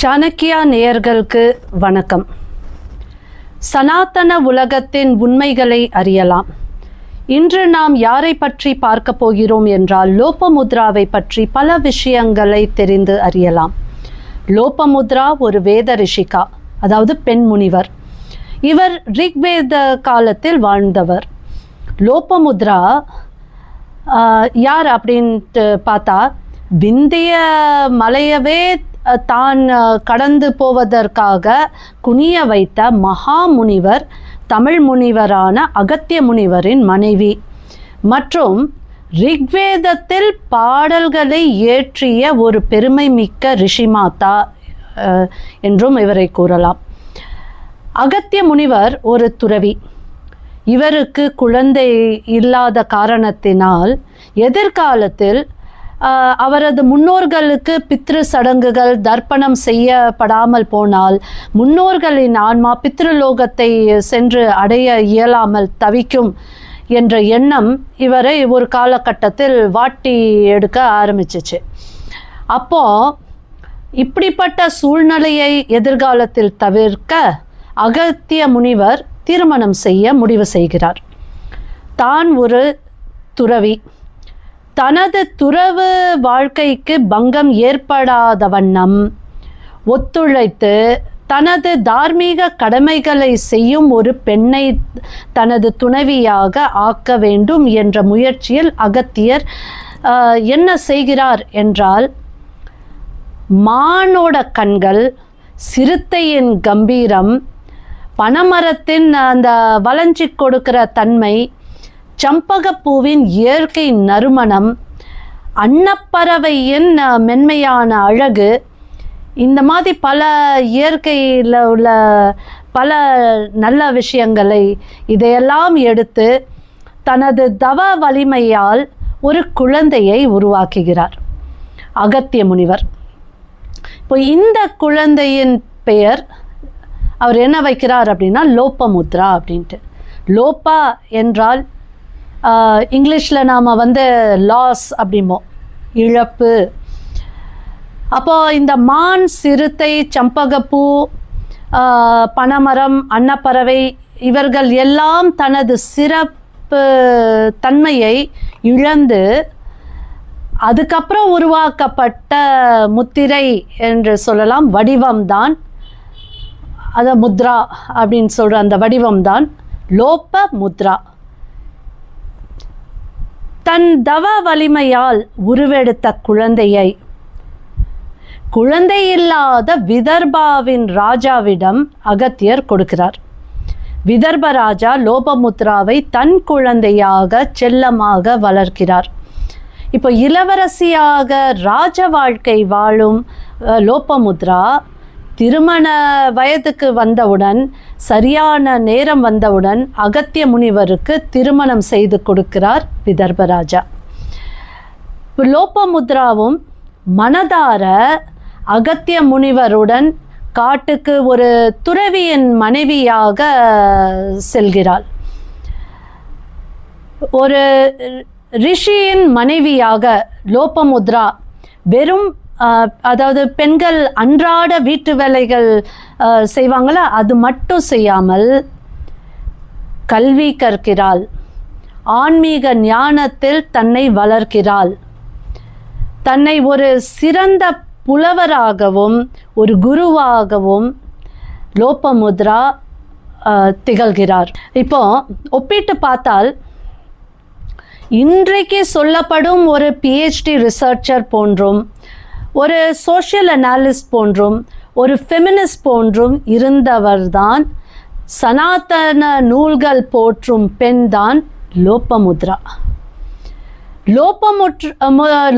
சாணக்கியா நேயர்களுக்கு வணக்கம். சனாதன உலகத்தின் உண்மைகளை அறியலாம். இன்று நாம் யாரை பற்றி பார்க்க போகிறோம் என்றால் லோபமுத்ராவை பற்றி பல விஷயங்களை தெரிந்து அறியலாம். லோபமுத்ரா ஒரு வேத ரிஷிகா, அதாவது பெண் முனிவர். இவர் ரிக்வேத காலத்தில் வாழ்ந்தவர். லோபமுத்ரா யார் அப்படின்ட்டு பார்த்தா, விந்திய மலையவே தான் கடந்து போவதற்காக குனிய வைத்த மகாமுனிவர், தமிழ் முனிவரான அகத்திய முனிவரின் மனைவி மற்றும் ரிக்வேதத்தில் பாடல்களை இயற்றிய ஒரு பெருமை மிக்க ரிஷிமாதா என்றும் இவரை கூறலாம். அகத்திய முனிவர் ஒரு துறவி. இவருக்கு குழந்தை இல்லாத காரணத்தினால் எதிர்காலத்தில் அவரது முன்னோர்களுக்கு பித்ரு சடங்குகள் தர்ப்பணம் செய்யப்படாமல் போனால் முன்னோர்களின் ஆன்மா பித்ருலோகத்தை சென்று அடைய இயலாமல் தவிக்கும் என்ற எண்ணம் இவரை ஒரு காலகட்டத்தில் வாட்டி எடுக்க ஆரம்பிச்சிச்சு. அப்போ இப்படிப்பட்ட சூழ்நிலையை எதிர்காலத்தில் தவிர்க்க அகத்திய முனிவர் திருமணம் செய்ய முடிவு செய்கிறார். தான் ஒரு துறவி. தனது துறவு வாழ்க்கைக்கு பங்கம் ஏற்படாத வண்ணம் ஒத்துழைத்து தனது தார்மீக கடமைகளை செய்யும் ஒரு பெண்ணை தனது துணைவியாக ஆக்க வேண்டும் என்ற முயற்சியில் அகத்தியர் என்ன செய்கிறார் என்றால், மானோட கண்கள், சிறுத்தையின் கம்பீரம், பனைமரத்தின் அந்த வளைஞ்சி கொடுக்கிற தன்மை, சம்பகப்பூவின் இயற்கை நறுமணம், அன்னப்பறவையின் மென்மையான அழகு, இந்த மாதிரி பல இயற்கையில் உள்ள பல நல்ல விஷயங்களை இதையெல்லாம் எடுத்து தனது தவ வலிமையால் ஒரு குழந்தையை உருவாக்குகிறார் அகத்திய முனிவர். இப்போ இந்த குழந்தையின் பெயர் அவர் என்ன வைக்கிறார் அப்படின்னா லோபமுத்ரா அப்படின்ட்டு. லோபா என்றால் இங்கிலீஷில் நாம் லாஸ் அப்படிம்போம், இழப்பு. அப்போது இந்த மான், சிறுத்தை, சம்பகப்பூ, பனைமரம், அன்னப்பறவை இவர்கள் எல்லாம் தனது சிறப்பு தன்மையை இழந்து அதுக்கப்புறம் உருவாக்கப்பட்ட முத்திரை என்று சொல்லலாம் வடிவம்தான், அதை முத்ரா அப்படின்னு சொல்கிற அந்த வடிவம்தான் லோப முத்ரா. தன் தவ வலிமையால் உருவெடுத்த குழந்தையை குழந்தை இல்லாத விதர்பாவின் ராஜாவிடம் அகத்தியர் கொடுக்கிறார். விதர்ப ராஜா லோபமுத்ராவை தன் குழந்தையாக செல்லமாக வளர்க்கிறார். இப்போ இளவரசியாக ராஜ வாழ்க்கை வாழும் லோபமுத்ரா திருமண வயதுக்கு வந்தவுடன், சரியான நேரம் வந்தவுடன் அகத்திய முனிவருக்கு திருமணம் செய்து கொடுக்கிறார் விதர்பராஜா. லோபமுத்ராவும் மனதார அகத்திய முனிவருடன் காட்டுக்கு ஒரு துறவியின் மனைவியாக செல்கிறாள். ஒரு ரிஷியின் மனைவியாக லோபமுத்ரா வெறும் அதாவது பெண்கள் அன்றாட வீட்டு வேலைகள் செய்வாங்களா, அது மட்டும் செய்யாமல் கல்வி கற்கிறாள், ஆன்மீக ஞானத்தில் தன்னை வளர்க்கிறாள், தன்னை ஒரு சிறந்த புலவராகவும் ஒரு குருவாகவும் லோபமுத்ரா திகழ்கிறார். இப்போ ஒப்பிட்டு பார்த்தால் இன்றைக்கு சொல்லப்படும் ஒரு PhD ரிசர்ச்சர் போன்றும், ஒரு சோஷியல் அனாலிஸ்ட் போன்றும், ஒரு ஃபெமினிஸ்ட் போன்றும் இருந்தவர்தான் சனாதன நூல்கள் போற்றும் பெண்தான் லோபமுத்ரா.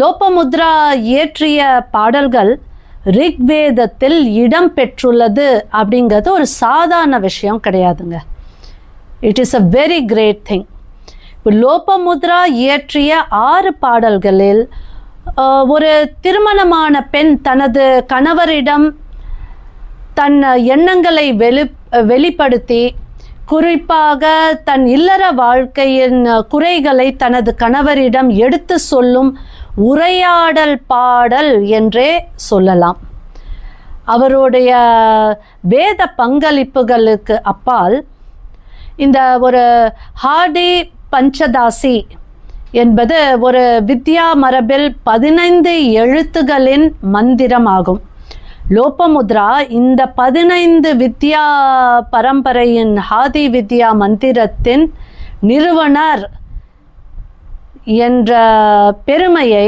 லோபமுத்ரா இயற்றிய பாடல்கள் ரிக்வேதத்தில் இடம் பெற்றுள்ளது அப்படிங்கிறது ஒரு சாதாரண விஷயம் கிடையாதுங்க. It is a very great thing. Lopamudra இயற்றிய 6 பாடல்களில் ஒரு திருமணமான பெண் தனது கணவரிடம் தன் எண்ணங்களை வெளிப்படுத்தி, குறிப்பாக தன் இல்லற வாழ்க்கையின் குறைகளை தனது கணவரிடம் எடுத்து சொல்லும் உரையாடல் பாடல் என்றே சொல்லலாம். அவருடைய வேத பங்களிப்புகளுக்கு அப்பால் இந்த ஒரு ஹார்டி பஞ்சதாசி என்பது ஒரு வித்யா மரபில் 15 எழுத்துகளின் மந்திரம் ஆகும். லோபமுத்ரா இந்த 15 வித்யா பரம்பரையின் ஹாதி வித்யா மந்திரத்தின் நிறுவனர் என்ற பெருமையை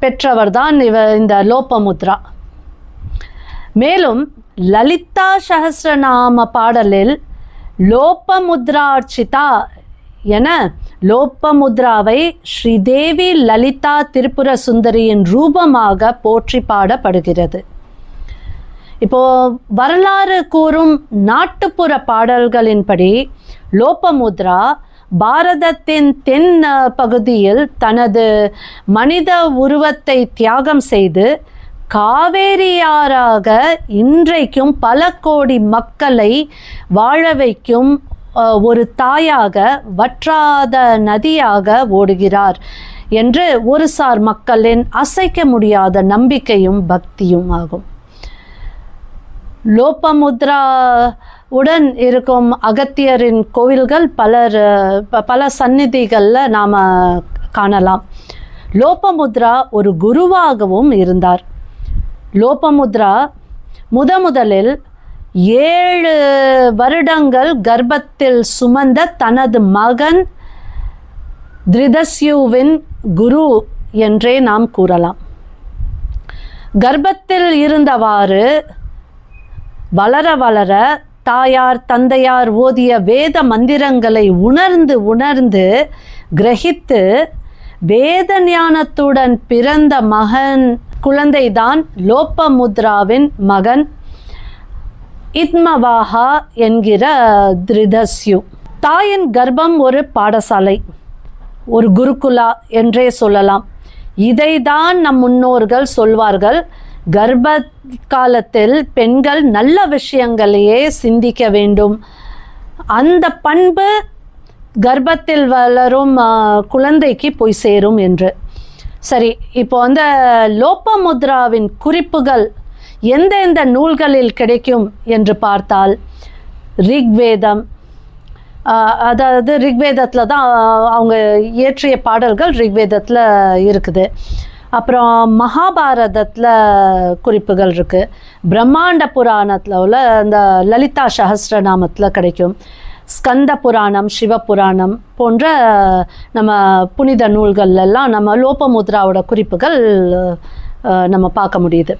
பெற்றவர்தான் இந்த லோபமுத்ரா. மேலும் லலிதா சஹஸ்ரநாம பாடலில் லோபமுத்ரார்ச்சிதா என லோபமுத்ராவை ஸ்ரீதேவி லலிதா திரிபுர சுந்தரியின் ரூபமாக போற்றி பாடப்படுகிறது. இப்போ வரலாறு கூறும் நாட்டுப்புற பாடல்களின்படி லோபமுத்ரா பாரதத்தின் தென் பகுதியில் தனது மனித உருவத்தை தியாகம் செய்து காவேரியாராக இன்றைக்கும் பல கோடி மக்களை வாழ வைக்கும் ஒரு தாயாக, வற்றாத நதியாக ஓடுகிறார் என்று ஒரு சார் மக்களின் அசைக்க முடியாத நம்பிக்கையும் பக்தியும் ஆகும். லோபமுத்ரா உடன் இருக்கும் அகத்தியரின் கோவில்கள் பல சந்நிதிகளில் நாம் காணலாம். லோபமுத்ரா ஒரு குருவாகவும் இருந்தார். லோபமுத்ரா முதலில் 7 வருடங்கள் கர்ப்பத்தில் சுமந்த தனது மகன் திருதஸ்யுவின் குரு என்றே நாம் கூறலாம். கர்ப்பத்தில் இருந்தவாறு வளர வளர தாயார் தந்தையார் ஓதிய வேத மந்திரங்களை உணர்ந்து கிரகித்து வேத ஞானத்துடன் பிறந்த குழந்தைதான் லோபமுத்ராவின் மகன் இத்மவாஹா என்கிற திருதஸ்யு. தாயின் கர்ப்பம் ஒரு பாடசாலை, ஒரு குருகுலா என்றே சொல்லலாம். இதைதான் நம் முன்னோர்கள் சொல்வார்கள், கர்ப்ப காலத்தில் பெண்கள் நல்ல விஷயங்களையே சிந்திக்க வேண்டும், அந்த பண்பு கர்ப்பத்தில் வளரும் குழந்தைக்கு போய் சேரும் என்று. சரி, இப்போ அந்த லோபமுத்ராவின் குறிப்புகள் எந்தெந்த நூல்களில் கிடைக்கும் என்று பார்த்தால், ரிக்வேதம், அதாவது ரிக்வேதத்தில் தான் அவங்க இயற்றிய பாடல்கள் ரிக்வேதத்தில் இருக்குது. அப்புறம் மகாபாரதத்தில் குறிப்புகள் இருக்குது. பிரம்மாண்ட புராணத்தில் உள்ள அந்த லலிதா சஹஸ்ரநாமத்தில் கிடைக்கும். ஸ்கந்த புராணம், சிவபுராணம் போன்ற நம்ம புனித நூல்கள்லாம் நம்ம லோபமுத்ராவோட குறிப்புகள் நம்ம பார்க்க முடியுது.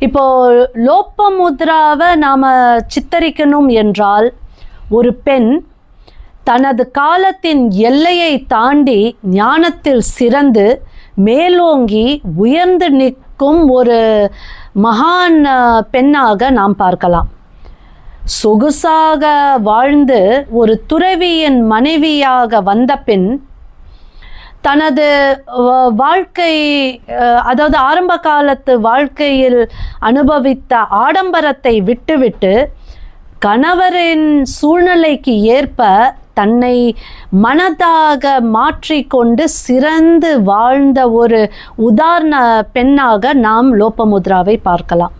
இப்போது லோபமுத்ராவை நாம் சித்தரிக்கணும் என்றால், ஒரு பெண் தனது காலத்தின் எல்லையை தாண்டி ஞானத்தில் சிறந்து மேலோங்கி உயர்ந்து நிற்கும் ஒரு மகான் பெண்ணாக நாம் பார்க்கலாம். சொகுசாக வாழ்ந்து ஒரு துறவியின் மனைவியாக வந்த பின் தனது வாழ்க்கை, அதாவது ஆரம்ப காலத்து வாழ்க்கையில் அனுபவித்த ஆடம்பரத்தை விட்டுவிட்டு கணவரின் சூழ்நிலைக்கு ஏற்ப தன்னை மனதாக மாற்றிக்கொண்டு சிறந்து வாழ்ந்த ஒரு உதாரண பெண்ணாக நாம் லோபமுத்ராவை பார்க்கலாம்.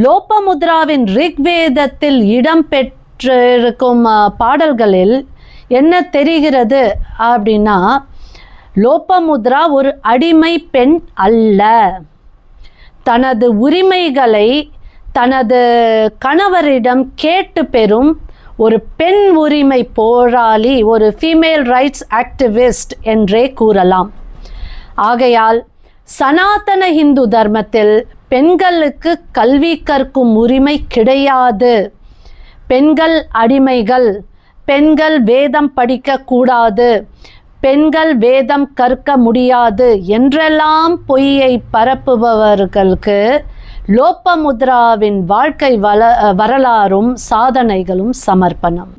லோபமுத்ராவின் ரிக்வேதத்தில் இடம்பெற்றிருக்கும் பாடல்களில் என்ன தெரிகிறது அப்படின்னா, லோபமுத்ரா ஒரு அடிமை பெண் அல்ல. தனது உரிமைகளை தனது கணவரிடம் கேட்டு பெறும் ஒரு பெண் உரிமை போராளி, ஒரு ஃபீமேல் ரைட்ஸ் ஆக்டிவிஸ்ட் என்றே கூறலாம். ஆகையால் சனாதன இந்து தர்மத்தில் பெண்களுக்கு கல்வி கற்கும் உரிமை கிடையாது, பெண்கள் அடிமைகள், பெண்கள் வேதம் படிக்கக்கூடாது, பெண்கள் வேதம் கற்க முடியாது என்றெல்லாம் பொய்யை பரப்புபவர்களுக்கு லோபமுத்ராவின் வாழ்க்கை வரலாறும் சாதனைகளும் சமர்ப்பணம்.